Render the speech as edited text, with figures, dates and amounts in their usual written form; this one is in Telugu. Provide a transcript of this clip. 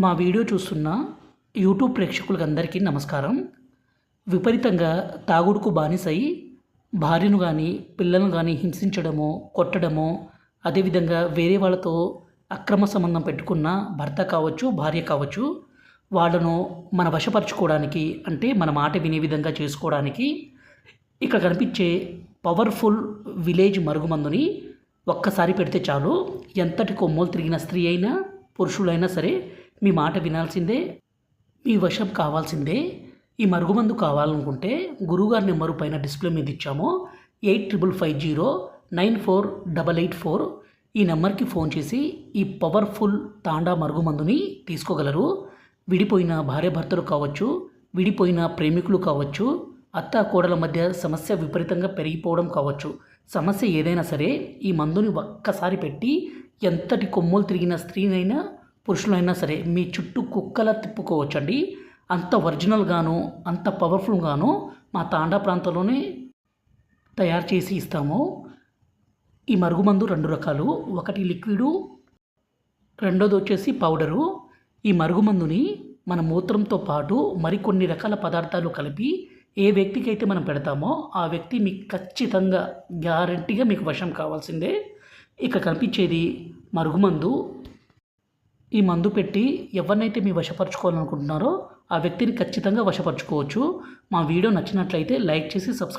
మా వీడియో చూస్తున్న యూట్యూబ్ ప్రేక్షకులకు అందరికీ నమస్కారం. విపరీతంగా తాగుడుకు బానిసై భార్యను కానీ పిల్లలను కానీ హింసించడమో కొట్టడమో, అదేవిధంగా వేరే వాళ్ళతో అక్రమ సంబంధం పెట్టుకున్న భర్త కావచ్చు, భార్య కావచ్చు, వాళ్ళను మన వశపరుచుకోవడానికి, అంటే మన మాట వినే విధంగా చేసుకోవడానికి ఇక్కడ కనిపించే పవర్ఫుల్ విలేజ్ మరుగుమందుని ఒక్కసారి పెడితే చాలు, ఎంతటి కొమ్మలు తిరిగిన స్త్రీ అయినా పురుషులైనా సరే మీ మాట వినాల్సిందే, మీ వశం కావాల్సిందే. ఈ మరుగుమందు కావాలనుకుంటే గురువుగారి నెంబరు పైన డిస్ప్లే మీద ఇచ్చాము, 8550948884. ఈ నెంబర్కి ఫోన్ చేసి ఈ పవర్ఫుల్ తాండా మరుగుమందుని తీసుకోగలరు. విడిపోయిన భార్యాభర్తలు కావచ్చు, విడిపోయిన ప్రేమికులు కావచ్చు, అత్త కోడల మధ్య సమస్య విపరీతంగా పెరిగిపోవడం కావచ్చు, సమస్య ఏదైనా సరే ఈ మందుని ఒక్కసారి పెట్టి ఎంతటి కొమ్ములు తిరిగిన స్త్రీనైనా పురుషులైనా సరే మీ చుట్టూ కుక్కలా తిప్పుకోవచ్చండి. అంత ఒరిజినల్గాను అంత పవర్ఫుల్గాను మా తాండా ప్రాంతంలోనే తయారు చేసి ఇస్తాము. ఈ మరుగుమందు 2 రకాలు, ఒకటి లిక్విడు, రెండోది వచ్చేసి పౌడరు. ఈ మరుగుమందుని మన మూత్రంతో పాటు మరికొన్ని రకాల పదార్థాలు కలిపి ఏ వ్యక్తికి అయితే మనం పెడతామో ఆ వ్యక్తి మీకు ఖచ్చితంగా గ్యారంటీగా మీకు వశం కావాల్సిందే. ఇక కనిపించేది మరుగుమందు. ఈ మందు పెట్టి ఎవరినైతే మీ వశపరచుకోవాలనుకుంటున్నారో ఆ వ్యక్తిని ఖచ్చితంగా వశపరచుకోవచ్చు. మా వీడియో నచ్చినట్లయితే లైక్ చేసి సబ్స్క్రైబ్